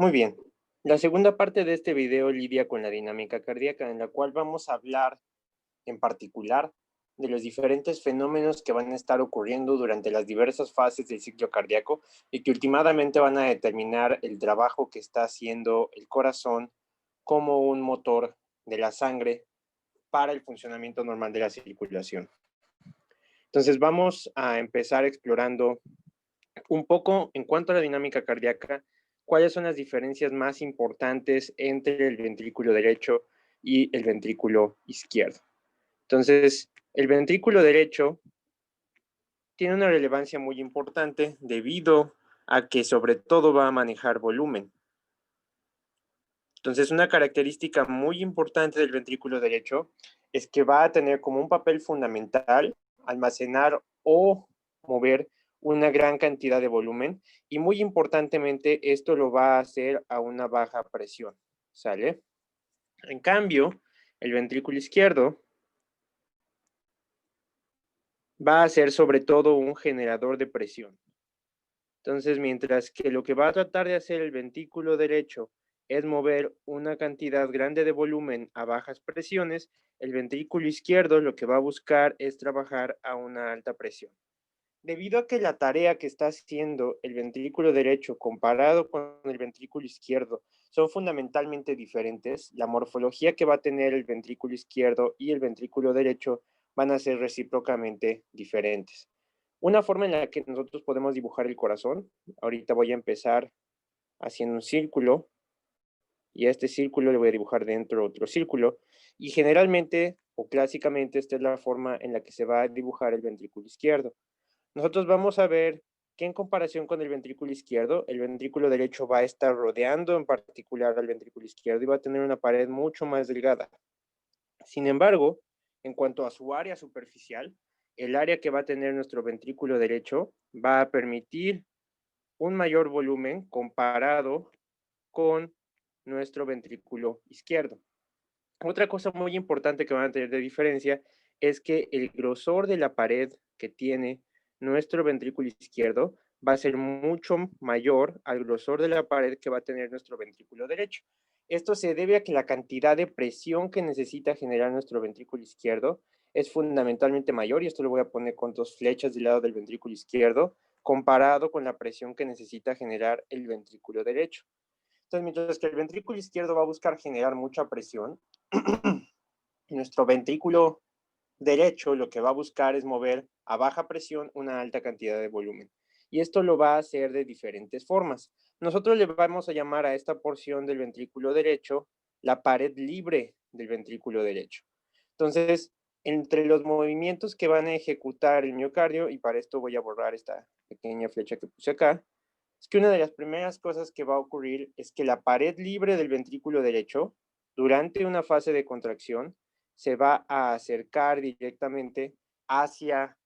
Muy bien. La segunda parte de este video lidia con la dinámica cardíaca, en la cual vamos a hablar en particular de los diferentes fenómenos que van a estar ocurriendo durante las diversas fases del ciclo cardíaco y que últimamente van a determinar el trabajo que está haciendo el corazón como un motor de la sangre para el funcionamiento normal de la circulación. Entonces vamos a empezar explorando un poco en cuanto a la dinámica cardíaca, cuáles son las diferencias más importantes entre el ventrículo derecho y el ventrículo izquierdo. Entonces, el ventrículo derecho tiene una relevancia muy importante debido a que sobre todo va a manejar volumen. Entonces, una característica muy importante del ventrículo derecho es que va a tener como un papel fundamental almacenar o mover una gran cantidad de volumen y muy importantemente esto lo va a hacer a una baja presión, ¿sale? En cambio, el ventrículo izquierdo va a ser sobre todo un generador de presión. Entonces, mientras que lo que va a tratar de hacer el ventrículo derecho es mover una cantidad grande de volumen a bajas presiones, el ventrículo izquierdo lo que va a buscar es trabajar a una alta presión. Debido a que la tarea que está haciendo el ventrículo derecho comparado con el ventrículo izquierdo son fundamentalmente diferentes, la morfología que va a tener el ventrículo izquierdo y el ventrículo derecho van a ser recíprocamente diferentes. Una forma en la que nosotros podemos dibujar el corazón, ahorita voy a empezar haciendo un círculo y a este círculo le voy a dibujar dentro otro círculo y generalmente o clásicamente esta es la forma en la que se va a dibujar el ventrículo izquierdo. Nosotros vamos a ver que en comparación con el ventrículo izquierdo, el ventrículo derecho va a estar rodeando en particular al ventrículo izquierdo y va a tener una pared mucho más delgada. Sin embargo, en cuanto a su área superficial, el área que va a tener nuestro ventrículo derecho va a permitir un mayor volumen comparado con nuestro ventrículo izquierdo. Otra cosa muy importante que van a tener de diferencia es que el grosor de la pared que tiene nuestro ventrículo izquierdo va a ser mucho mayor al grosor de la pared que va a tener nuestro ventrículo derecho. Esto se debe a que la cantidad de presión que necesita generar nuestro ventrículo izquierdo es fundamentalmente mayor, y esto lo voy a poner con dos flechas del lado del ventrículo izquierdo, comparado con la presión que necesita generar el ventrículo derecho. Entonces, mientras que el ventrículo izquierdo va a buscar generar mucha presión, nuestro ventrículo derecho lo que va a buscar es mover a baja presión una alta cantidad de volumen. Y esto lo va a hacer de diferentes formas. Nosotros le vamos a llamar a esta porción del ventrículo derecho la pared libre del ventrículo derecho. Entonces, entre los movimientos que van a ejecutar el miocardio, y para esto voy a borrar esta pequeña flecha que puse acá, es que una de las primeras cosas que va a ocurrir es que la pared libre del ventrículo derecho, durante una fase de contracción, se va a acercar directamente hacia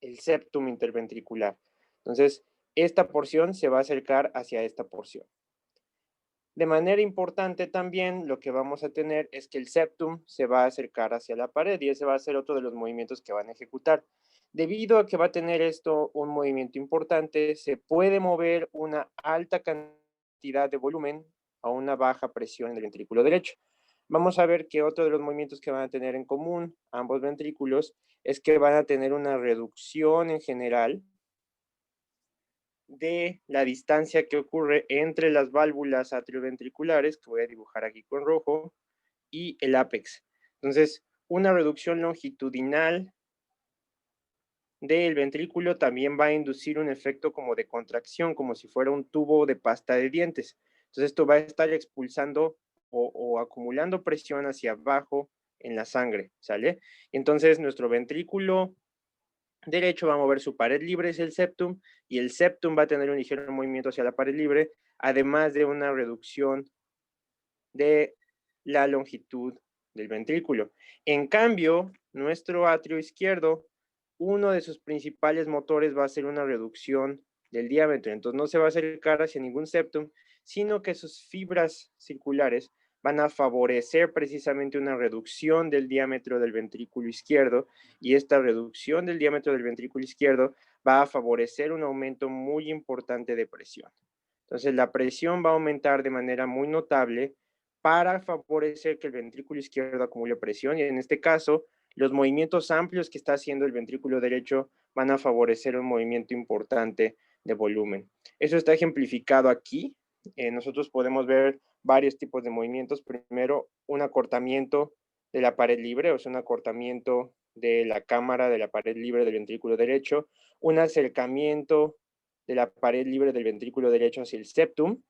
el septum interventricular. Entonces, esta porción se va a acercar hacia esta porción. De manera importante también lo que vamos a tener es que el septum se va a acercar hacia la pared y ese va a ser otro de los movimientos que van a ejecutar. Debido a que va a tener esto un movimiento importante, se puede mover una alta cantidad de volumen a una baja presión en el ventrículo derecho. Vamos a ver que otro de los movimientos que van a tener en común ambos ventrículos es que van a tener una reducción en general de la distancia que ocurre entre las válvulas atrioventriculares, que voy a dibujar aquí con rojo, y el ápex. Entonces, una reducción longitudinal del ventrículo también va a inducir un efecto como de contracción, como si fuera un tubo de pasta de dientes. Entonces, esto va a estar expulsando o acumulando presión hacia abajo en la sangre, ¿sale? Entonces, nuestro ventrículo derecho va a mover su pared libre, es el septum, y el septum va a tener un ligero movimiento hacia la pared libre, además de una reducción de la longitud del ventrículo. En cambio, nuestro atrio izquierdo, uno de sus principales motores va a ser una reducción del diámetro, entonces no se va a acercar hacia ningún septum, sino que sus fibras circulares van a favorecer precisamente una reducción del diámetro del ventrículo izquierdo, y esta reducción del diámetro del ventrículo izquierdo va a favorecer un aumento muy importante de presión. Entonces, la presión va a aumentar de manera muy notable para favorecer que el ventrículo izquierdo acumule presión y en este caso, los movimientos amplios que está haciendo el ventrículo derecho van a favorecer un movimiento importante de volumen. Eso está ejemplificado aquí. Nosotros podemos ver varios tipos de movimientos. Primero, un acortamiento de la pared libre, o sea, un acortamiento de la cámara de la pared libre del ventrículo derecho, un acercamiento de la pared libre del ventrículo derecho hacia el septum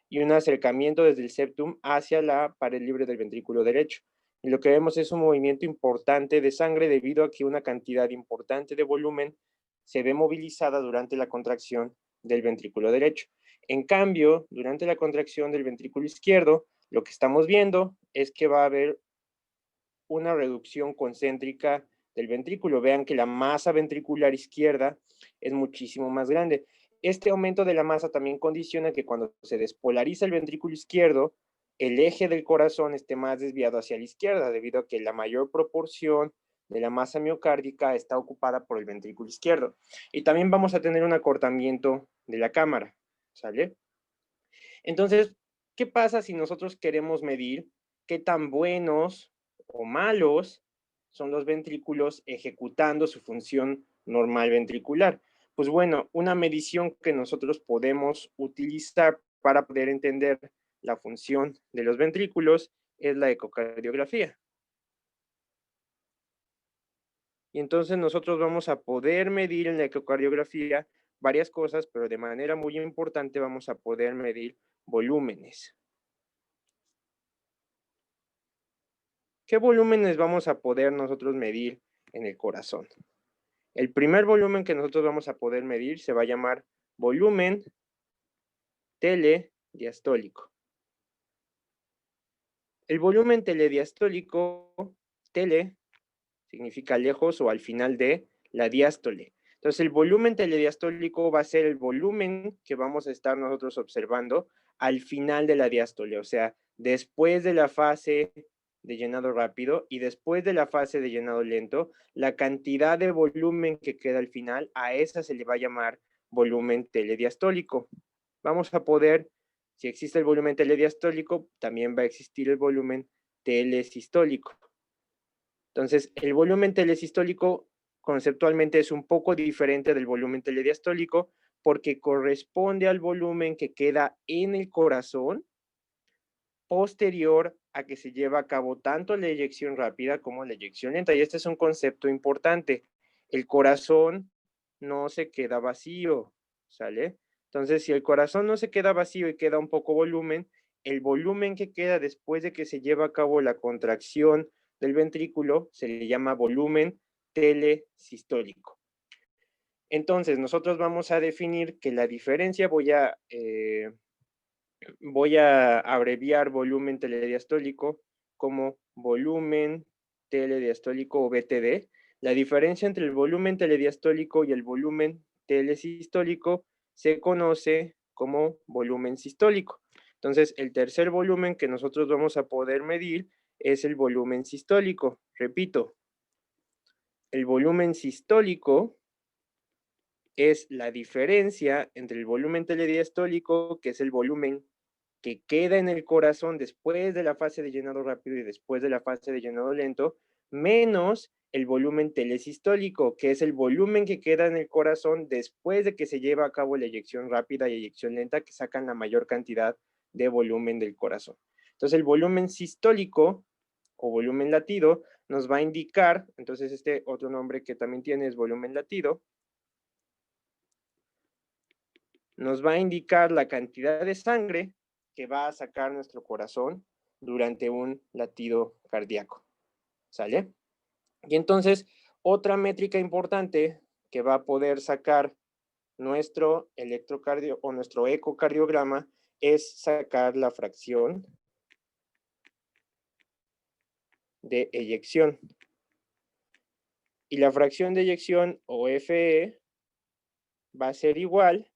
y un acercamiento desde el septum hacia la pared libre del ventrículo derecho. Y lo que vemos es un movimiento importante de sangre debido a que una cantidad importante de volumen se ve movilizada durante la contracción del ventrículo derecho. En cambio, durante la contracción del ventrículo izquierdo, lo que estamos viendo es que va a haber una reducción concéntrica del ventrículo. Vean que la masa ventricular izquierda es muchísimo más grande. Este aumento de la masa también condiciona que cuando se despolariza el ventrículo izquierdo, el eje del corazón esté más desviado hacia la izquierda, debido a que la mayor proporción de la masa miocárdica está ocupada por el ventrículo izquierdo. Y también vamos a tener un acortamiento de la cámara, ¿sale? Entonces, ¿qué pasa si nosotros queremos medir qué tan buenos o malos son los ventrículos ejecutando su función normal ventricular? Pues bueno, una medición que nosotros podemos utilizar para poder entender la función de los ventrículos es la ecocardiografía. Y entonces nosotros vamos a poder medir en la ecocardiografía varias cosas, pero de manera muy importante vamos a poder medir volúmenes. ¿Qué volúmenes vamos a poder nosotros medir en el corazón? El primer volumen que nosotros vamos a poder medir se va a llamar volumen telediastólico. El volumen telediastólico, tele significa lejos o al final de la diástole. Entonces, el volumen telediastólico va a ser el volumen que vamos a estar nosotros observando al final de la diástole, o sea, después de la fase de llenado rápido y después de la fase de llenado lento, la cantidad de volumen que queda al final, a esa se le va a llamar volumen telediastólico. Vamos a poder, si existe el volumen telediastólico, también va a existir el volumen telesistólico. Entonces, el volumen telesistólico conceptualmente es un poco diferente del volumen telediastólico porque corresponde al volumen que queda en el corazón posterior a que se lleva a cabo tanto la eyección rápida como la eyección lenta. Y este es un concepto importante. El corazón no se queda vacío, ¿sale? Entonces, si el corazón no se queda vacío y queda un poco volumen, el volumen que queda después de que se lleva a cabo la contracción del ventrículo se le llama volumen telesistólico. Entonces, nosotros vamos a definir que la diferencia, voy a abreviar volumen telediastólico como volumen telediastólico o BTD. La diferencia entre el volumen telediastólico y el volumen telesistólico se conoce como volumen sistólico. Entonces, el tercer volumen que nosotros vamos a poder medir es el volumen sistólico. Repito, el volumen sistólico es la diferencia entre el volumen telediastólico, que es el volumen que queda en el corazón después de la fase de llenado rápido y después de la fase de llenado lento, menos el volumen telesistólico, que es el volumen que queda en el corazón después de que se lleva a cabo la eyección rápida y eyección lenta, que sacan la mayor cantidad de volumen del corazón. Entonces, el volumen sistólico o volumen latido nos va a indicar, entonces este otro nombre que también tiene es volumen latido, nos va a indicar la cantidad de sangre que va a sacar nuestro corazón durante un latido cardíaco. ¿Sale? Y entonces, otra métrica importante que va a poder sacar nuestro electrocardio o nuestro ecocardiograma es sacar la fracción de eyección. Y la fracción de eyección o FE va a ser igual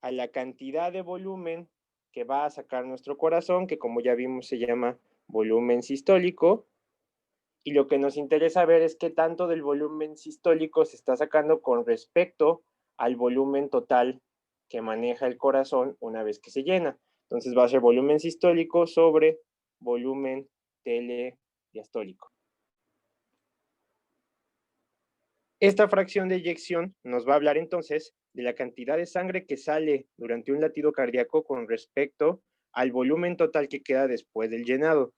a la cantidad de volumen que va a sacar nuestro corazón, que como ya vimos se llama volumen sistólico, y lo que nos interesa ver es qué tanto del volumen sistólico se está sacando con respecto al volumen total que maneja el corazón una vez que se llena. Entonces va a ser volumen sistólico sobre volumen telediastólico. Esta fracción de eyección nos va a hablar entonces de la cantidad de sangre que sale durante un latido cardíaco con respecto al volumen total que queda después del llenado.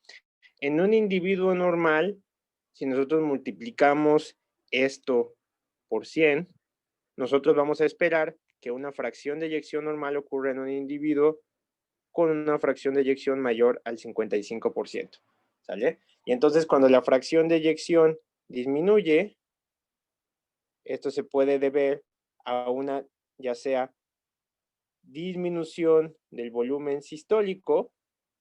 En un individuo normal, si nosotros multiplicamos esto por 100, nosotros vamos a esperar que una fracción de eyección normal ocurra en un individuo con una fracción de eyección mayor al 55%, ¿sale? Y entonces cuando la fracción de eyección disminuye, esto se puede deber a una, ya sea disminución del volumen sistólico,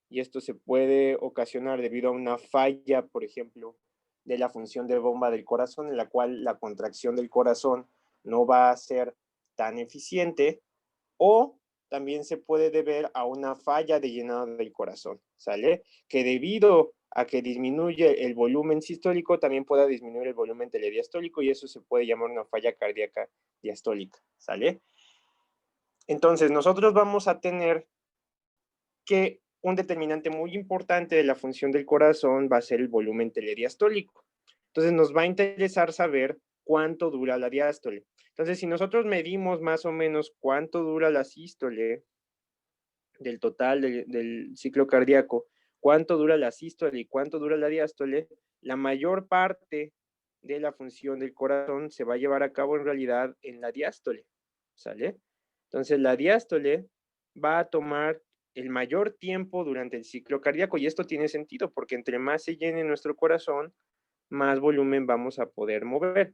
y esto se puede ocasionar debido a una falla, por ejemplo, de la función de bomba del corazón, en la cual la contracción del corazón no va a ser tan eficiente, o también se puede deber a una falla de llenado del corazón, ¿sale? Que debido a que disminuye el volumen sistólico, también pueda disminuir el volumen telediastólico, y eso se puede llamar una falla cardíaca diastólica, ¿sale? Entonces, nosotros vamos a tener que un determinante muy importante de la función del corazón va a ser el volumen telediastólico. Entonces, nos va a interesar saber cuánto dura la diástole. Entonces, si nosotros medimos más o menos cuánto dura la sístole del total del ciclo cardíaco, cuánto dura la sístole y cuánto dura la diástole, la mayor parte de la función del corazón se va a llevar a cabo en realidad en la diástole, ¿sale? Entonces, la diástole va a tomar el mayor tiempo durante el ciclo cardíaco, y esto tiene sentido porque entre más se llene nuestro corazón, más volumen vamos a poder mover.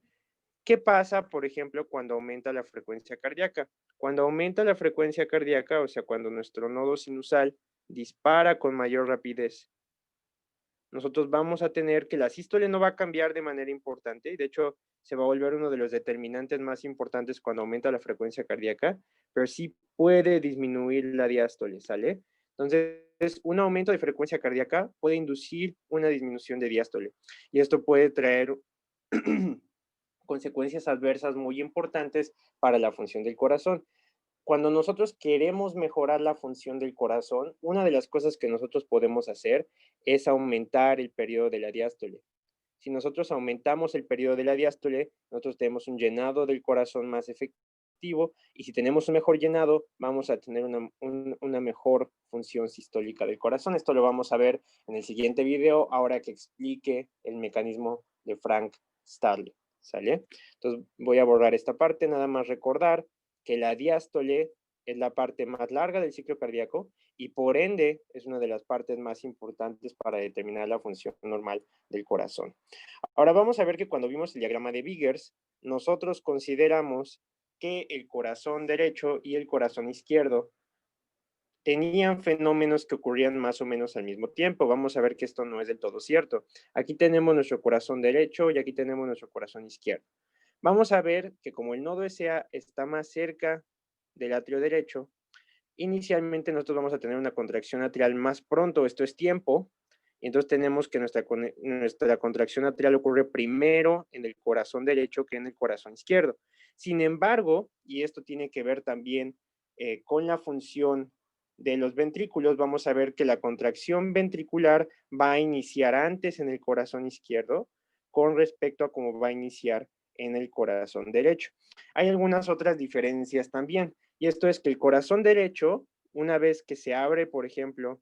¿Qué pasa, por ejemplo, cuando aumenta la frecuencia cardíaca? Cuando aumenta la frecuencia cardíaca, o sea, cuando nuestro nodo sinusal dispara con mayor rapidez, nosotros vamos a tener que la sístole no va a cambiar de manera importante, y de hecho se va a volver uno de los determinantes más importantes cuando aumenta la frecuencia cardíaca, pero sí puede disminuir la diástole, ¿sale? Entonces, un aumento de frecuencia cardíaca puede inducir una disminución de diástole, y esto puede traer consecuencias adversas muy importantes para la función del corazón. Cuando nosotros queremos mejorar la función del corazón, una de las cosas que nosotros podemos hacer es aumentar el periodo de la diástole. Si nosotros aumentamos el periodo de la diástole, nosotros tenemos un llenado del corazón más efectivo, y si tenemos un mejor llenado, vamos a tener una mejor función sistólica del corazón. Esto lo vamos a ver en el siguiente video, ahora que explique el mecanismo de Frank Starling, ¿sale? Entonces voy a borrar esta parte, nada más recordar que la diástole es la parte más larga del ciclo cardíaco y por ende es una de las partes más importantes para determinar la función normal del corazón. Ahora vamos a ver que cuando vimos el diagrama de Biggers, nosotros consideramos que el corazón derecho y el corazón izquierdo tenían fenómenos que ocurrían más o menos al mismo tiempo. Vamos a ver que esto no es del todo cierto. Aquí tenemos nuestro corazón derecho y aquí tenemos nuestro corazón izquierdo. Vamos a ver que como el nodo SA está más cerca del atrio derecho, inicialmente nosotros vamos a tener una contracción atrial más pronto, esto es tiempo, y entonces tenemos que nuestra contracción atrial ocurre primero en el corazón derecho que en el corazón izquierdo. Sin embargo, y esto tiene que ver también con la función de los ventrículos, vamos a ver que la contracción ventricular va a iniciar antes en el corazón izquierdo con respecto a cómo va a iniciar en el corazón derecho. Hay algunas otras diferencias también, y esto es que el corazón derecho, una vez que se abre, por ejemplo,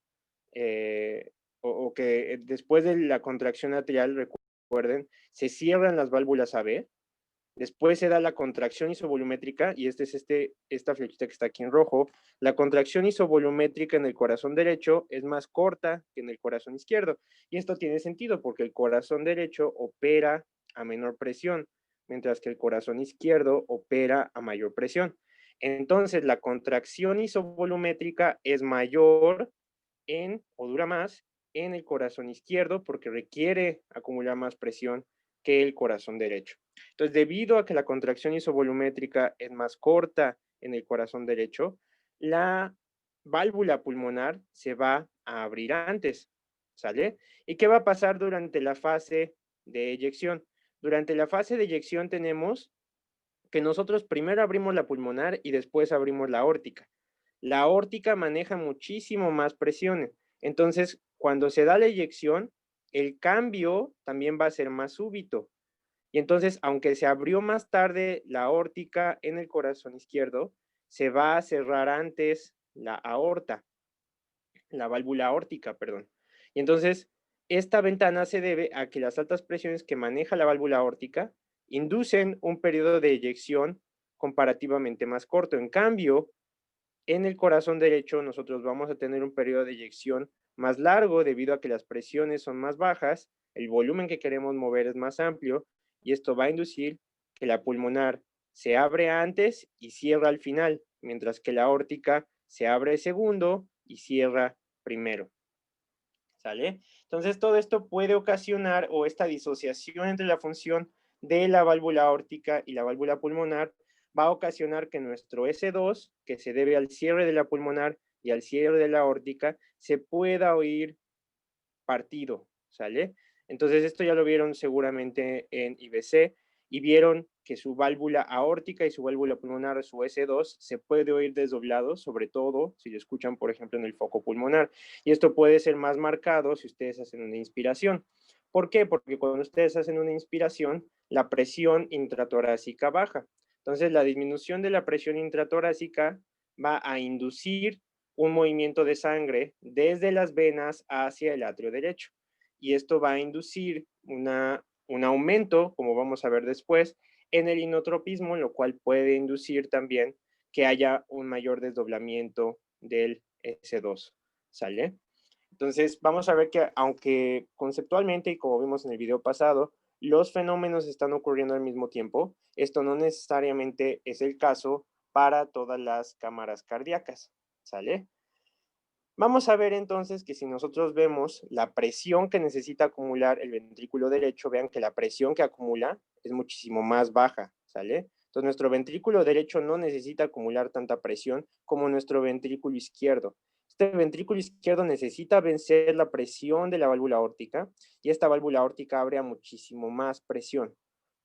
o que después de la contracción atrial, recuerden, se cierran las válvulas AB, después se da la contracción isovolumétrica, y esta flechita que está aquí en rojo. La contracción isovolumétrica en el corazón derecho es más corta que en el corazón izquierdo, y esto tiene sentido porque el corazón derecho opera a menor presión, mientras que el corazón izquierdo opera a mayor presión. Entonces, la contracción isovolumétrica es mayor o dura más en el corazón izquierdo porque requiere acumular más presión que el corazón derecho. Entonces, debido a que la contracción isovolumétrica es más corta en el corazón derecho, la válvula pulmonar se va a abrir antes, ¿sale? ¿Y qué va a pasar durante la fase de eyección? Durante la fase de eyección tenemos que nosotros primero abrimos la pulmonar y después abrimos la aórtica. La aórtica maneja muchísimo más presiones. Entonces, cuando se da la eyección, el cambio también va a ser más súbito. Y entonces, aunque se abrió más tarde la aórtica en el corazón izquierdo, se va a cerrar antes la aorta, la válvula aórtica, perdón. Y entonces, esta ventana se debe a que las altas presiones que maneja la válvula aórtica inducen un periodo de eyección comparativamente más corto. En cambio, en el corazón derecho nosotros vamos a tener un periodo de eyección más largo debido a que las presiones son más bajas, el volumen que queremos mover es más amplio y esto va a inducir que la pulmonar se abre antes y cierra al final, mientras que la aórtica se abre segundo y cierra primero. ¿Sale? Entonces todo esto puede ocasionar, o esta disociación entre la función de la válvula aórtica y la válvula pulmonar va a ocasionar que nuestro S2, que se debe al cierre de la pulmonar y al cierre de la aórtica, se pueda oír partido, ¿sale? Entonces esto ya lo vieron seguramente en IBC y vieron que su válvula aórtica y su válvula pulmonar, su S2, se puede oír desdoblado, sobre todo si lo escuchan, por ejemplo, en el foco pulmonar. Y esto puede ser más marcado si ustedes hacen una inspiración. ¿Por qué? Porque cuando ustedes hacen una inspiración, la presión intratorácica baja. Entonces, la disminución de la presión intratorácica va a inducir un movimiento de sangre desde las venas hacia el atrio derecho. Y esto va a inducir un aumento, como vamos a ver después, en el inotropismo, lo cual puede inducir también que haya un mayor desdoblamiento del S2. ¿Sale? Entonces, vamos a ver que aunque conceptualmente, y como vimos en el video pasado, los fenómenos están ocurriendo al mismo tiempo, esto no necesariamente es el caso para todas las cámaras cardíacas. ¿Sale? Vamos a ver entonces que si nosotros vemos la presión que necesita acumular el ventrículo derecho, vean que la presión que acumula es muchísimo más baja, ¿sale? Entonces nuestro ventrículo derecho no necesita acumular tanta presión como nuestro ventrículo izquierdo. Este ventrículo izquierdo necesita vencer la presión de la válvula aórtica y esta válvula aórtica abre a muchísimo más presión.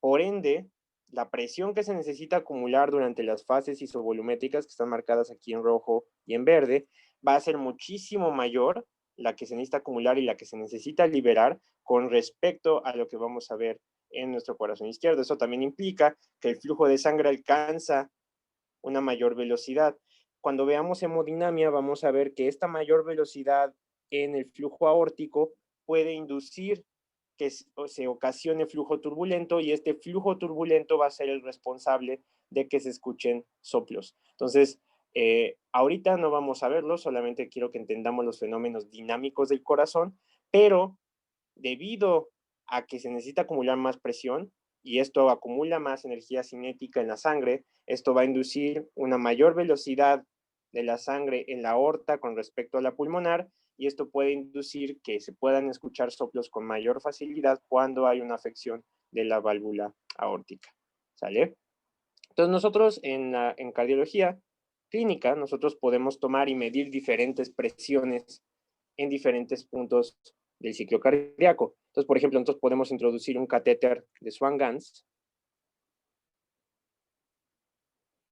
Por ende, la presión que se necesita acumular durante las fases isovolumétricas, que están marcadas aquí en rojo y en verde, va a ser muchísimo mayor la que se necesita acumular y la que se necesita liberar con respecto a lo que vamos a ver en nuestro corazón izquierdo. Eso también implica que el flujo de sangre alcanza una mayor velocidad. Cuando veamos hemodinamia, vamos a ver que esta mayor velocidad en el flujo aórtico puede inducir que se ocasione flujo turbulento y este flujo turbulento va a ser el responsable de que se escuchen soplos. Entonces, ahorita no vamos a verlo, solamente quiero que entendamos los fenómenos dinámicos del corazón, pero debido a que se necesita acumular más presión y esto acumula más energía cinética en la sangre, esto va a inducir una mayor velocidad de la sangre en la aorta con respecto a la pulmonar y esto puede inducir que se puedan escuchar soplos con mayor facilidad cuando hay una afección de la válvula aórtica. ¿Sale? Entonces nosotros en cardiología clínica, nosotros podemos tomar y medir diferentes presiones en diferentes puntos del ciclo cardíaco. Entonces, por ejemplo, nosotros podemos introducir un catéter de Swan-Ganz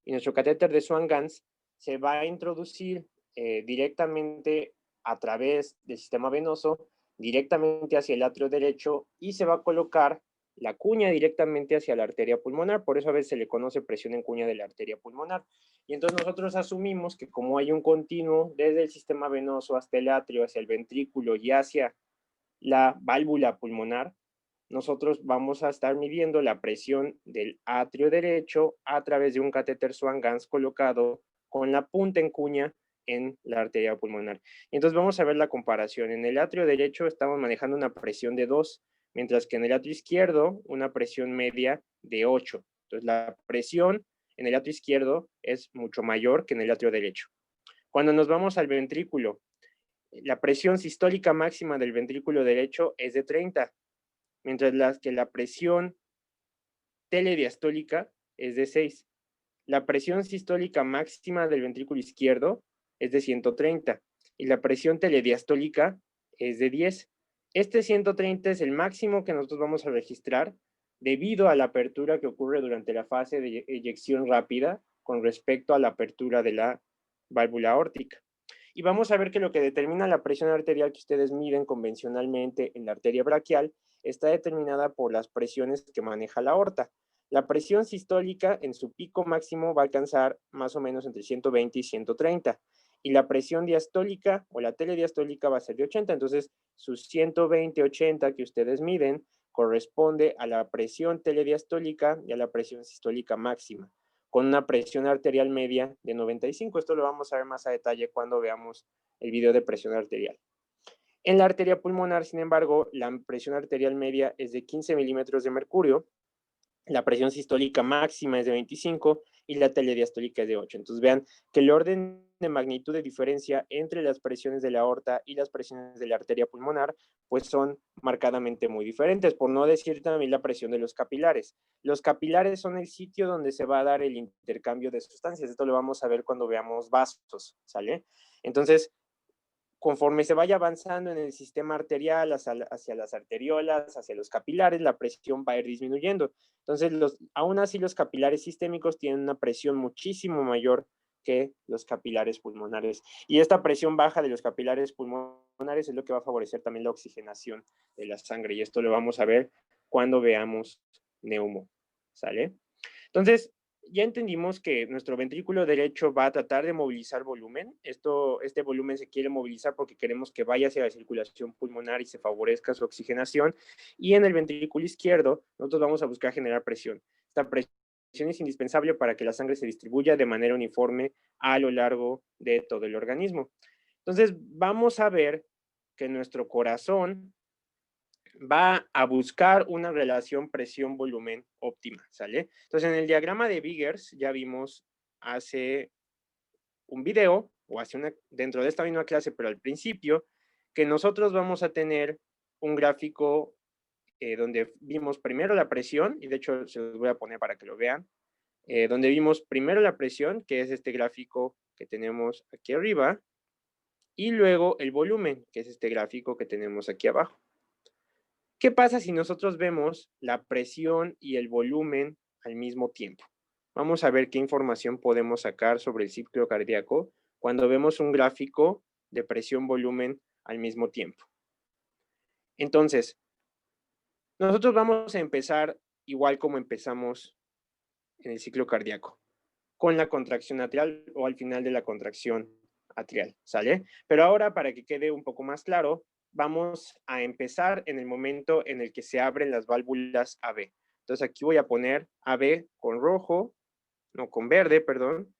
y nuestro catéter de Swan-Ganz se va a introducir directamente a través del sistema venoso, directamente hacia el atrio derecho y se va a colocar la cuña directamente hacia la arteria pulmonar, por eso a veces se le conoce presión en cuña de la arteria pulmonar. Y entonces nosotros asumimos que como hay un continuo desde el sistema venoso hasta el atrio, hacia el ventrículo y hacia la válvula pulmonar, nosotros vamos a estar midiendo la presión del atrio derecho a través de un catéter Swan-Ganz colocado con la punta en cuña en la arteria pulmonar. Entonces vamos a ver la comparación. En el atrio derecho estamos manejando una presión de 2, mientras que en el atrio izquierdo una presión media de 8. Entonces la presión en el atrio izquierdo es mucho mayor que en el atrio derecho. Cuando nos vamos al ventrículo, la presión sistólica máxima del ventrículo derecho es de 30, mientras que la presión telediastólica es de 6. La presión sistólica máxima del ventrículo izquierdo es de 130 y la presión telediastólica es de 10. Este 130 es el máximo que nosotros vamos a registrar debido a la apertura que ocurre durante la fase de eyección rápida con respecto a la apertura de la válvula aórtica. Y vamos a ver que lo que determina la presión arterial que ustedes miden convencionalmente en la arteria braquial está determinada por las presiones que maneja la aorta. La presión sistólica en su pico máximo va a alcanzar más o menos entre 120 y 130. Y la presión diastólica o la telediastólica va a ser de 80. Entonces, sus 120, 80 que ustedes miden corresponde a la presión telediastólica y a la presión sistólica máxima, con una presión arterial media de 95. Esto lo vamos a ver más a detalle cuando veamos el video de presión arterial. En la arteria pulmonar, sin embargo, la presión arterial media es de 15 milímetros de mercurio, la presión sistólica máxima es de 25 y la telediastólica es de 8. Entonces vean que el orden de magnitud de diferencia entre las presiones de la aorta y las presiones de la arteria pulmonar pues son marcadamente muy diferentes, por no decir también la presión de los capilares. Los capilares son el sitio donde se va a dar el intercambio de sustancias. Esto lo vamos a ver cuando veamos vasos, ¿sale? Entonces, conforme se vaya avanzando en el sistema arterial hacia las arteriolas, hacia los capilares, la presión va a ir disminuyendo. Entonces, aún así los capilares sistémicos tienen una presión muchísimo mayor que los capilares pulmonares. Y esta presión baja de los capilares pulmonares es lo que va a favorecer también la oxigenación de la sangre. Y esto lo vamos a ver cuando veamos neumo, ¿sale? Entonces, ya entendimos que nuestro ventrículo derecho va a tratar de movilizar volumen. Este volumen se quiere movilizar porque queremos que vaya hacia la circulación pulmonar y se favorezca su oxigenación. Y en el ventrículo izquierdo, nosotros vamos a buscar generar presión. Esta presión es indispensable para que la sangre se distribuya de manera uniforme a lo largo de todo el organismo. Entonces, vamos a ver que nuestro corazón va a buscar una relación presión-volumen óptima, ¿sale? Entonces, en el diagrama de Biggers ya vimos hace un video, o dentro de esta misma clase, pero al principio, que nosotros vamos a tener un gráfico donde vimos primero la presión, y de hecho se los voy a poner para que lo vean, donde vimos primero la presión, que es este gráfico que tenemos aquí arriba, y luego el volumen, que es este gráfico que tenemos aquí abajo. ¿Qué pasa si nosotros vemos la presión y el volumen al mismo tiempo? Vamos a ver qué información podemos sacar sobre el ciclo cardíaco cuando vemos un gráfico de presión-volumen al mismo tiempo. Entonces, nosotros vamos a empezar igual como empezamos en el ciclo cardíaco, con la contracción atrial o al final de la contracción atrial, ¿sale? Pero ahora, para que quede un poco más claro, vamos a empezar en el momento en el que se abren las válvulas AB. Entonces aquí voy a poner AB con rojo, no, con verde, perdón,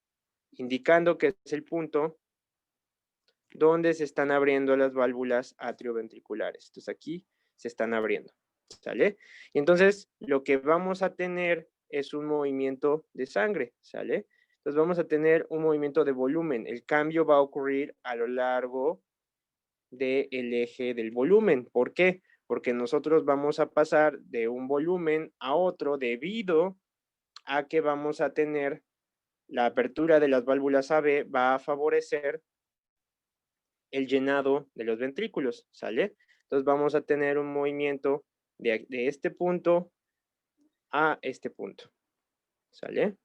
indicando que es el punto donde se están abriendo las válvulas atrioventriculares. Entonces aquí se están abriendo, ¿sale? Y entonces lo que vamos a tener es un movimiento de sangre, ¿sale? Entonces vamos a tener un movimiento de volumen. El cambio va a ocurrir a lo largo del eje del volumen. ¿Por qué? Porque nosotros vamos a pasar de un volumen a otro debido a que vamos a tener la apertura de las válvulas AB va a favorecer el llenado de los ventrículos, ¿sale? Entonces vamos a tener un movimiento de este punto a este punto, ¿sale?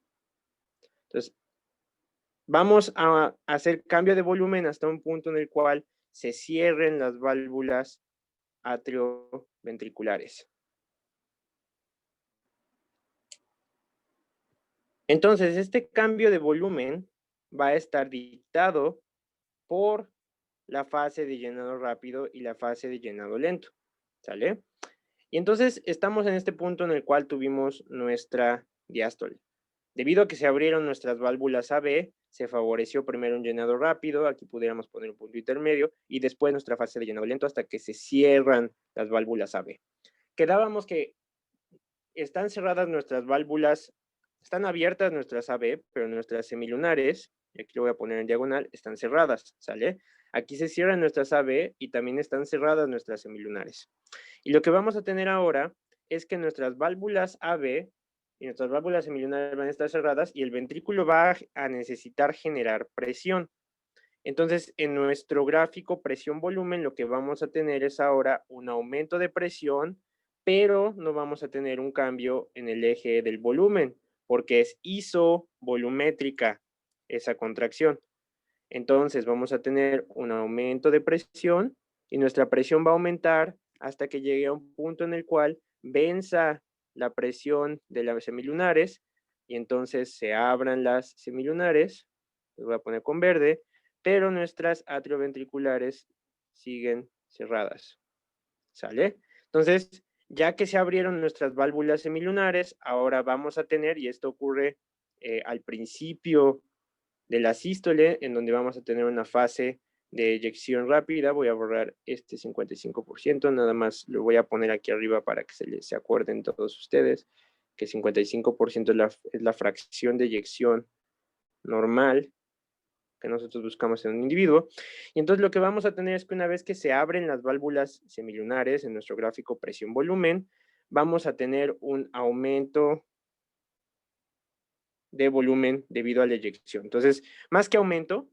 Entonces, vamos a hacer cambio de volumen hasta un punto en el cual se cierren las válvulas atrioventriculares. Entonces, este cambio de volumen va a estar dictado por la fase de llenado rápido y la fase de llenado lento, ¿sale? Y entonces estamos en este punto en el cual tuvimos nuestra diástole. Debido a que se abrieron nuestras válvulas AB, se favoreció primero un llenado rápido, aquí pudiéramos poner un punto intermedio, y después nuestra fase de llenado lento hasta que se cierran las válvulas AB. Quedábamos que están cerradas nuestras válvulas, están abiertas nuestras AB, pero nuestras semilunares, y aquí lo voy a poner en diagonal, están cerradas, ¿sale? Aquí se cierran nuestras AB y también están cerradas nuestras semilunares. Y lo que vamos a tener ahora es que nuestras válvulas AB y nuestras válvulas semilunares van a estar cerradas y el ventrículo va a necesitar generar presión. Entonces, en nuestro gráfico presión-volumen, lo que vamos a tener es ahora un aumento de presión pero no vamos a tener un cambio en el eje del volumen, porque es isovolumétrica esa contracción. Entonces vamos a tener un aumento de presión y nuestra presión va a aumentar hasta que llegue a un punto en el cual venza la presión de las semilunares y entonces se abran las semilunares, les voy a poner con verde, pero nuestras atrioventriculares siguen cerradas. ¿Sale? Entonces, ya que se abrieron nuestras válvulas semilunares, ahora vamos a tener, y esto ocurre al principio de la sístole, en donde vamos a tener una fase de eyección rápida. Voy a borrar este 55%, nada más lo voy a poner aquí arriba para que se acuerden todos ustedes, que 55% es la fracción de eyección normal que nosotros buscamos en un individuo. Y entonces lo que vamos a tener es que una vez que se abren las válvulas semilunares en nuestro gráfico presión-volumen, vamos a tener un aumento de volumen debido a la eyección. Entonces, más que aumento,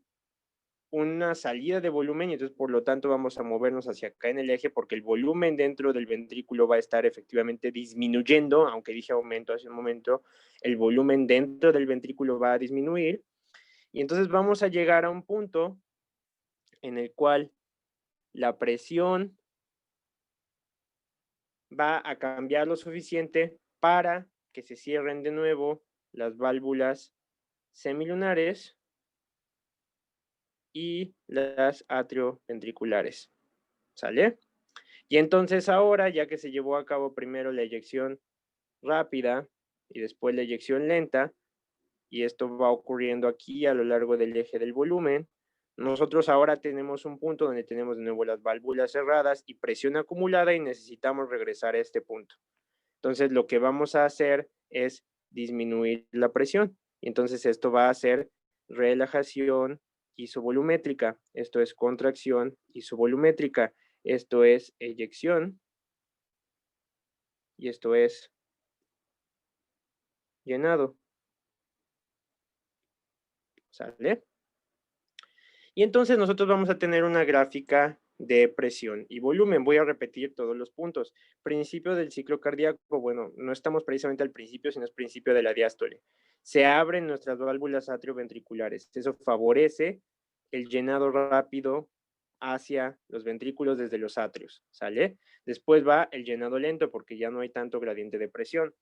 una salida de volumen y entonces por lo tanto vamos a movernos hacia acá en el eje porque el volumen dentro del ventrículo va a estar efectivamente disminuyendo, aunque dije aumento hace un momento, el volumen dentro del ventrículo va a disminuir y entonces vamos a llegar a un punto en el cual la presión va a cambiar lo suficiente para que se cierren de nuevo las válvulas semilunares y las atrioventriculares. ¿Sale? Y entonces ahora, ya que se llevó a cabo primero la eyección rápida y después la eyección lenta, y esto va ocurriendo aquí a lo largo del eje del volumen, nosotros ahora tenemos un punto donde tenemos de nuevo las válvulas cerradas y presión acumulada y necesitamos regresar a este punto. Entonces lo que vamos a hacer es disminuir la presión. Y entonces esto va a ser relajación isovolumétrica. Esto es contracción isovolumétrica. Esto es eyección. Y esto es llenado. ¿Sale? Y entonces nosotros vamos a tener una gráfica de presión y volumen. Voy a repetir todos los puntos. Principio del ciclo cardíaco, bueno, no estamos precisamente al principio, sino es principio de la diástole. Se abren nuestras válvulas atrioventriculares. Eso favorece el llenado rápido hacia los ventrículos desde los atrios, ¿sale? Después va el llenado lento porque ya no hay tanto gradiente de presión.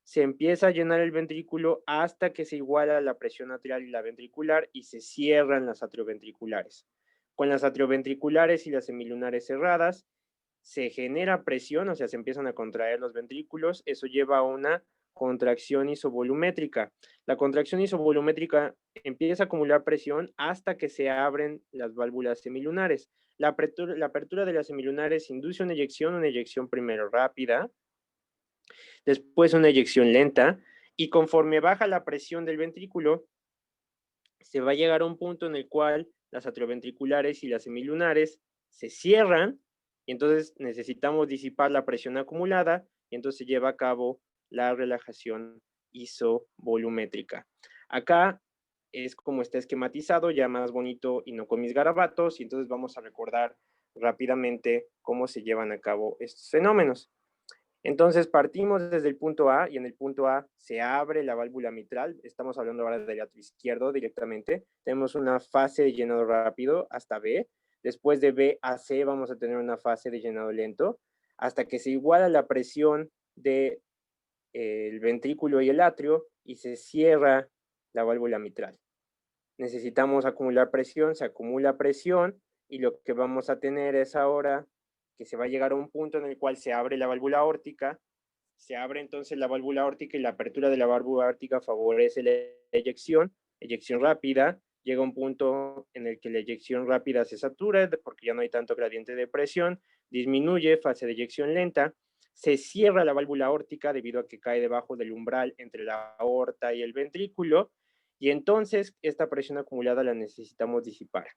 Se empieza a llenar el ventrículo hasta que se iguala la presión atrial y la ventricular y se cierran las atrioventriculares. Con las atrioventriculares y las semilunares cerradas, se genera presión, o sea, se empiezan a contraer los ventrículos, eso lleva a una contracción isovolumétrica. La contracción isovolumétrica empieza a acumular presión hasta que se abren las válvulas semilunares. La apertura de las semilunares induce una eyección primero rápida, después una eyección lenta, y conforme baja la presión del ventrículo, se va a llegar a un punto en el cual las atrioventriculares y las semilunares se cierran, y entonces necesitamos disipar la presión acumulada, y entonces se lleva a cabo la relajación isovolumétrica. Acá es como está esquematizado, ya más bonito y no con mis garabatos, y entonces vamos a recordar rápidamente cómo se llevan a cabo estos fenómenos. Entonces partimos desde el punto A y en el punto A se abre la válvula mitral. Estamos hablando ahora del atrio izquierdo directamente. Tenemos una fase de llenado rápido hasta B. Después de B a C vamos a tener una fase de llenado lento hasta que se iguala la presión del ventrículo y el atrio y se cierra la válvula mitral. Necesitamos acumular presión, se acumula presión y lo que vamos a tener es ahora que se va a llegar a un punto en el cual se abre la válvula aórtica, se abre entonces la válvula aórtica y la apertura de la válvula aórtica favorece la eyección rápida, llega un punto en el que la eyección rápida se satura porque ya no hay tanto gradiente de presión, disminuye, fase de eyección lenta, se cierra la válvula aórtica debido a que cae debajo del umbral entre la aorta y el ventrículo, y entonces esta presión acumulada la necesitamos disipar.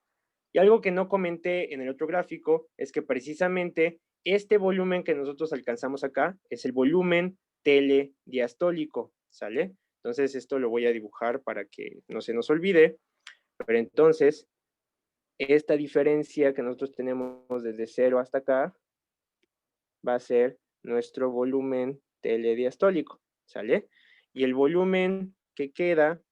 Y algo que no comenté en el otro gráfico es que precisamente este volumen que nosotros alcanzamos acá es el volumen telediastólico, ¿sale? Entonces esto lo voy a dibujar para que no se nos olvide, pero entonces esta diferencia que nosotros tenemos desde 0 hasta acá va a ser nuestro volumen telediastólico, ¿sale? Y el volumen que queda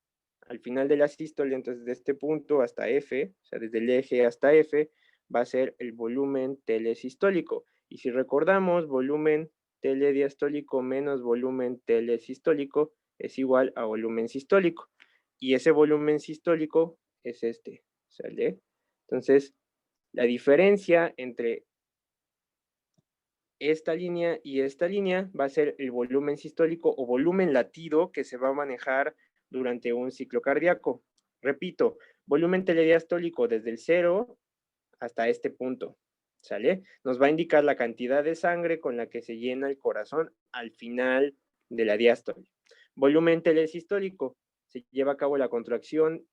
al final de la sístole, entonces de este punto hasta F, o sea, desde el eje hasta F, va a ser el volumen telesistólico. Y si recordamos, volumen telediastólico menos volumen telesistólico es igual a volumen sistólico. Y ese volumen sistólico es este, ¿sale? Entonces, la diferencia entre esta línea y esta línea va a ser el volumen sistólico o volumen latido que se va a manejar durante un ciclo cardíaco. Repito, volumen telediastólico desde el 0 hasta este punto, ¿sale? Nos va a indicar la cantidad de sangre con la que se llena el corazón al final de la diástole. Volumen telesistólico, se lleva a cabo la contracción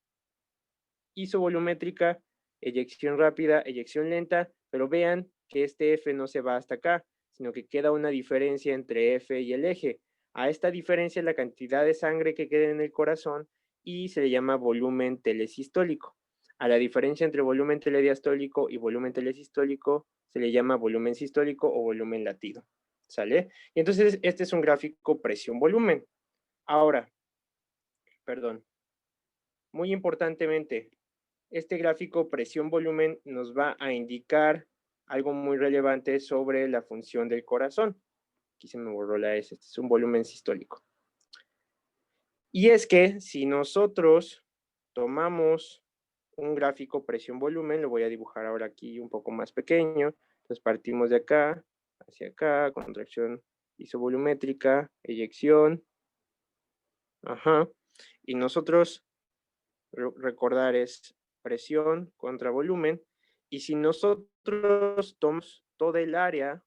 isovolumétrica, eyección rápida, eyección lenta, pero vean que este F no se va hasta acá, sino que queda una diferencia entre F y el eje. A esta diferencia es la cantidad de sangre que queda en el corazón y se le llama volumen telesistólico. A la diferencia entre volumen telediastólico y volumen telesistólico se le llama volumen sistólico o volumen latido. ¿Sale? Y entonces este es un gráfico presión-volumen. Ahora, perdón, muy importantemente, este gráfico presión-volumen nos va a indicar algo muy relevante sobre la función del corazón. Aquí se me borró la S, este es un volumen sistólico. Y es que si nosotros tomamos un gráfico presión-volumen, lo voy a dibujar ahora aquí un poco más pequeño, entonces partimos de acá hacia acá, contracción isovolumétrica, eyección, ajá, y nosotros recordar es presión contra volumen, y si nosotros tomamos todo el área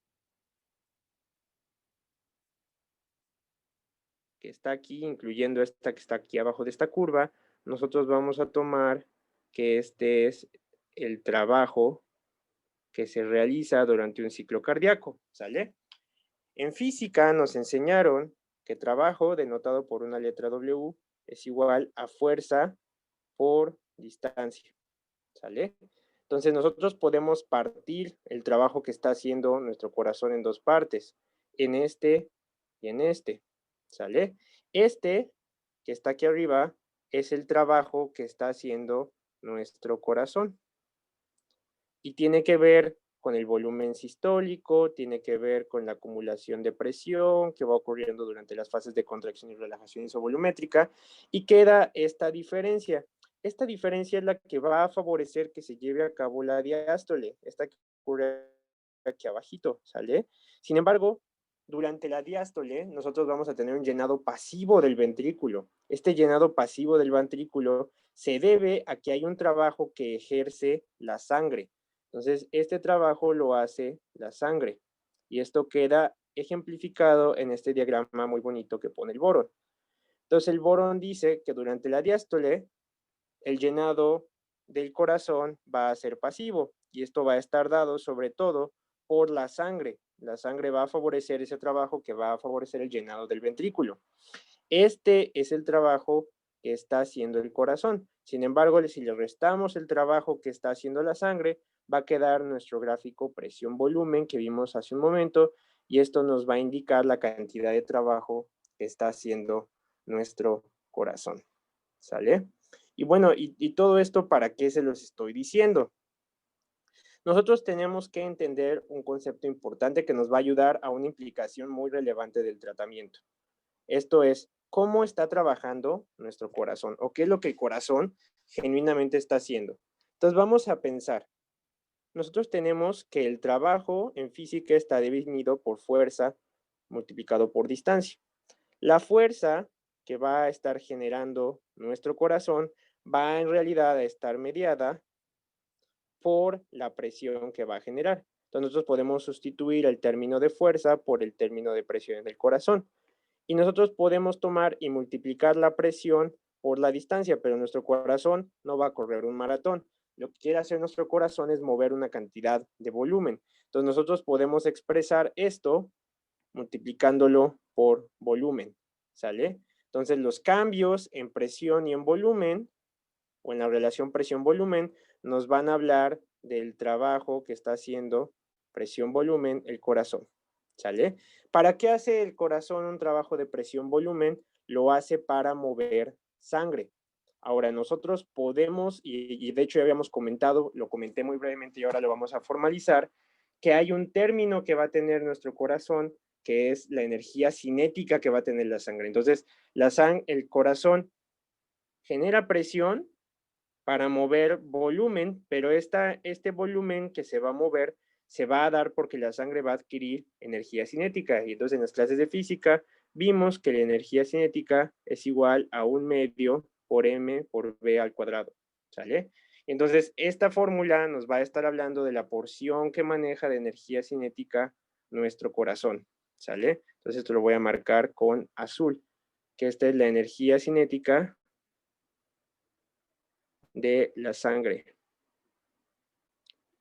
que está aquí, incluyendo esta que está aquí abajo de esta curva, nosotros vamos a tomar que este es el trabajo que se realiza durante un ciclo cardíaco, ¿sale? En física nos enseñaron que trabajo, denotado por una letra W, es igual a fuerza por distancia, ¿sale? Entonces nosotros podemos partir el trabajo que está haciendo nuestro corazón en dos partes, en este y en este, ¿sale? Este que está aquí arriba es el trabajo que está haciendo nuestro corazón y tiene que ver con el volumen sistólico, tiene que ver con la acumulación de presión que va ocurriendo durante las fases de contracción y relajación isovolumétrica, y queda esta diferencia. Esta diferencia es la que va a favorecer que se lleve a cabo la diástole, esta que ocurre aquí abajito, ¿sale? Sin embargo, durante la diástole, nosotros vamos a tener un llenado pasivo del ventrículo. Este llenado pasivo del ventrículo se debe a que hay un trabajo que ejerce la sangre. Entonces, este trabajo lo hace la sangre y esto queda ejemplificado en este diagrama muy bonito que pone el borón. Entonces, el borón dice que durante la diástole, el llenado del corazón va a ser pasivo y esto va a estar dado sobre todo por la sangre. La sangre va a favorecer ese trabajo que va a favorecer el llenado del ventrículo. Este es el trabajo que está haciendo el corazón. Sin embargo, si le restamos el trabajo que está haciendo la sangre, va a quedar nuestro gráfico presión-volumen que vimos hace un momento y esto nos va a indicar la cantidad de trabajo que está haciendo nuestro corazón. ¿Sale? Y bueno, y todo esto, ¿para qué se los estoy diciendo? Nosotros tenemos que entender un concepto importante que nos va a ayudar a una implicación muy relevante del tratamiento. Esto es, ¿cómo está trabajando nuestro corazón? ¿O qué es lo que el corazón genuinamente está haciendo? Entonces vamos a pensar, nosotros tenemos que el trabajo en física está definido por fuerza multiplicado por distancia. La fuerza que va a estar generando nuestro corazón va en realidad a estar mediada por la presión que va a generar. Entonces nosotros podemos sustituir el término de fuerza por el término de presión en el corazón. Y nosotros podemos tomar y multiplicar la presión por la distancia, pero nuestro corazón no va a correr un maratón. Lo que quiere hacer nuestro corazón es mover una cantidad de volumen. Entonces nosotros podemos expresar esto multiplicándolo por volumen, ¿sale? Entonces los cambios en presión y en volumen, o en la relación presión-volumen, nos van a hablar del trabajo que está haciendo presión-volumen el corazón, ¿sale? ¿Para qué hace el corazón un trabajo de presión-volumen? Lo hace para mover sangre. Ahora, nosotros podemos, y de hecho ya habíamos comentado, lo comenté muy brevemente y ahora lo vamos a formalizar, que hay un término que va a tener nuestro corazón, que es la energía cinética que va a tener la sangre. Entonces, el corazón genera presión para mover volumen, pero este volumen que se va a mover se va a dar porque la sangre va a adquirir energía cinética. Y entonces en las clases de física vimos que la energía cinética es igual a 1/2 por m por v al cuadrado, ¿sale? Entonces esta fórmula nos va a estar hablando de la porción que maneja de energía cinética nuestro corazón, ¿sale? Entonces esto lo voy a marcar con azul, que esta es la energía cinética de la sangre.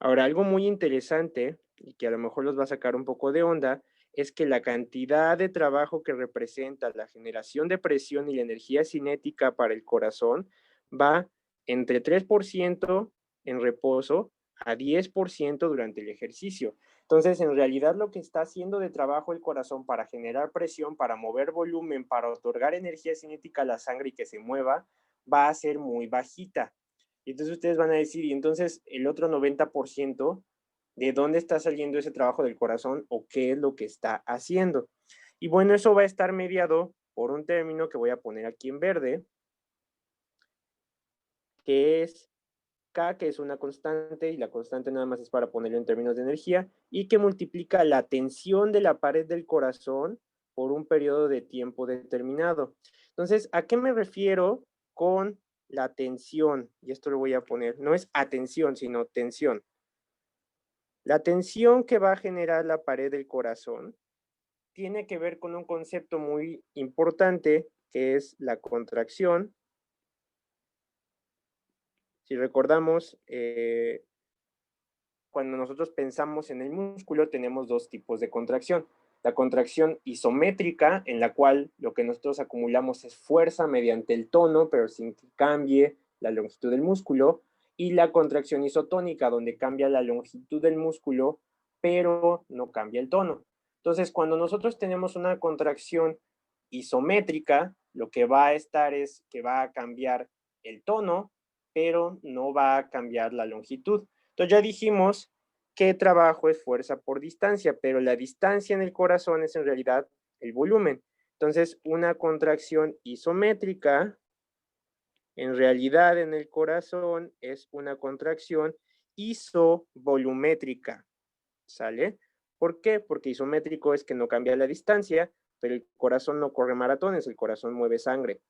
Ahora, algo muy interesante y que a lo mejor los va a sacar un poco de onda es que la cantidad de trabajo que representa la generación de presión y la energía cinética para el corazón va entre 3% en reposo a 10% durante el ejercicio. Entonces, en realidad lo que está haciendo de trabajo el corazón para generar presión, para mover volumen, para otorgar energía cinética a la sangre y que se mueva, va a ser muy bajita. Y entonces ustedes van a decir, y entonces el otro 90%, ¿de dónde está saliendo ese trabajo del corazón o qué es lo que está haciendo? Y bueno, eso va a estar mediado por un término que voy a poner aquí en verde, que es K, que es una constante, y la constante nada más es para ponerlo en términos de energía, y que multiplica la tensión de la pared del corazón por un periodo de tiempo determinado. Entonces, ¿a qué me refiero con la tensión? Y esto lo voy a poner, no es atención, sino tensión. La tensión que va a generar la pared del corazón tiene que ver con un concepto muy importante, que es la contracción. Si recordamos, cuando nosotros pensamos en el músculo, tenemos dos tipos de contracción. La contracción isométrica, en la cual lo que nosotros acumulamos es fuerza mediante el tono, pero sin que cambie la longitud del músculo. Y la contracción isotónica, donde cambia la longitud del músculo, pero no cambia el tono. Entonces, cuando nosotros tenemos una contracción isométrica, lo que va a estar es que va a cambiar el tono, pero no va a cambiar la longitud. Entonces ya dijimos que trabajo es fuerza por distancia, pero la distancia en el corazón es en realidad el volumen. Entonces, una contracción isométrica, en realidad en el corazón es una contracción isovolumétrica, ¿sale? ¿Por qué? Porque isométrico es que no cambia la distancia, pero el corazón no corre maratones, el corazón mueve sangre.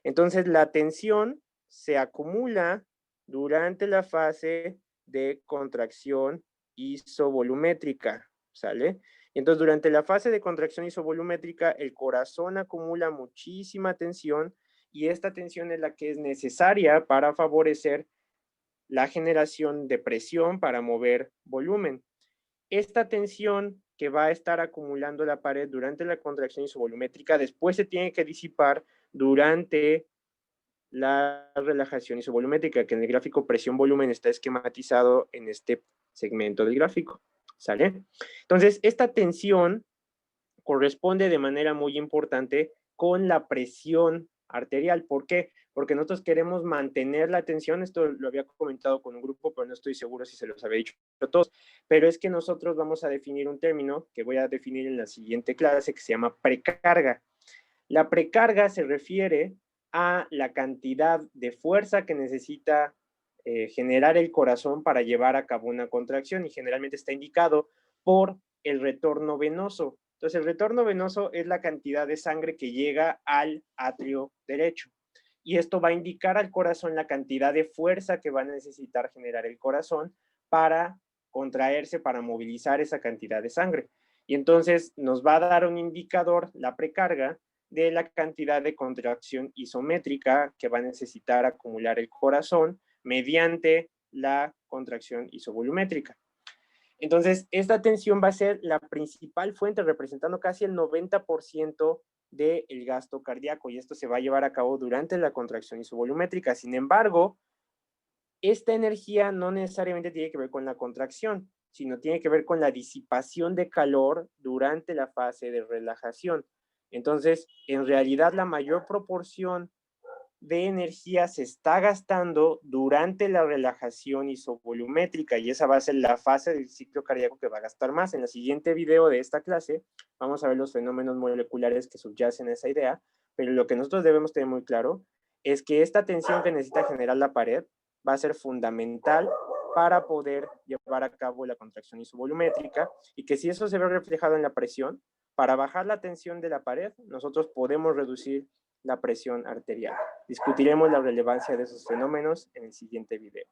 Entonces, la tensión se acumula durante la fase de contracción isovolumétrica, ¿sale? Entonces, durante la fase de contracción isovolumétrica, el corazón acumula muchísima tensión y esta tensión es la que es necesaria para favorecer la generación de presión para mover volumen. Esta tensión que va a estar acumulando la pared durante la contracción isovolumétrica después se tiene que disipar durante la relajación isovolumétrica, que en el gráfico presión-volumen está esquematizado en este segmento del gráfico, ¿sale? Entonces, esta tensión corresponde de manera muy importante con la presión arterial. ¿Por qué? Porque nosotros queremos mantener la tensión, esto lo había comentado con un grupo, pero no estoy seguro si se los había dicho a todos, pero es que nosotros vamos a definir un término que voy a definir en la siguiente clase que se llama precarga. La precarga se refiere a la cantidad de fuerza que necesita generar el corazón para llevar a cabo una contracción y generalmente está indicado por el retorno venoso. Entonces, el retorno venoso es la cantidad de sangre que llega al atrio derecho. Y esto va a indicar al corazón la cantidad de fuerza que va a necesitar generar el corazón para contraerse, para movilizar esa cantidad de sangre. Y entonces nos va a dar un indicador, la precarga, de la cantidad de contracción isométrica que va a necesitar acumular el corazón mediante la contracción isovolumétrica. Entonces, esta tensión va a ser la principal fuente, representando casi el 90% del gasto cardíaco, y esto se va a llevar a cabo durante la contracción isovolumétrica. Sin embargo, esta energía no necesariamente tiene que ver con la contracción. sino tiene que ver con la disipación de calor durante la fase de relajación. Entonces, en realidad, la mayor proporción de energía se está gastando durante la relajación isovolumétrica y esa va a ser la fase del ciclo cardíaco que va a gastar más. En el siguiente video de esta clase vamos a ver los fenómenos moleculares que subyacen a esa idea, pero lo que nosotros debemos tener muy claro es que esta tensión que necesita generar la pared va a ser fundamental para poder llevar a cabo la contracción isovolumétrica y que si eso se ve reflejado en la presión, para bajar la tensión de la pared, nosotros podemos reducir la presión arterial. Discutiremos la relevancia de esos fenómenos en el siguiente video.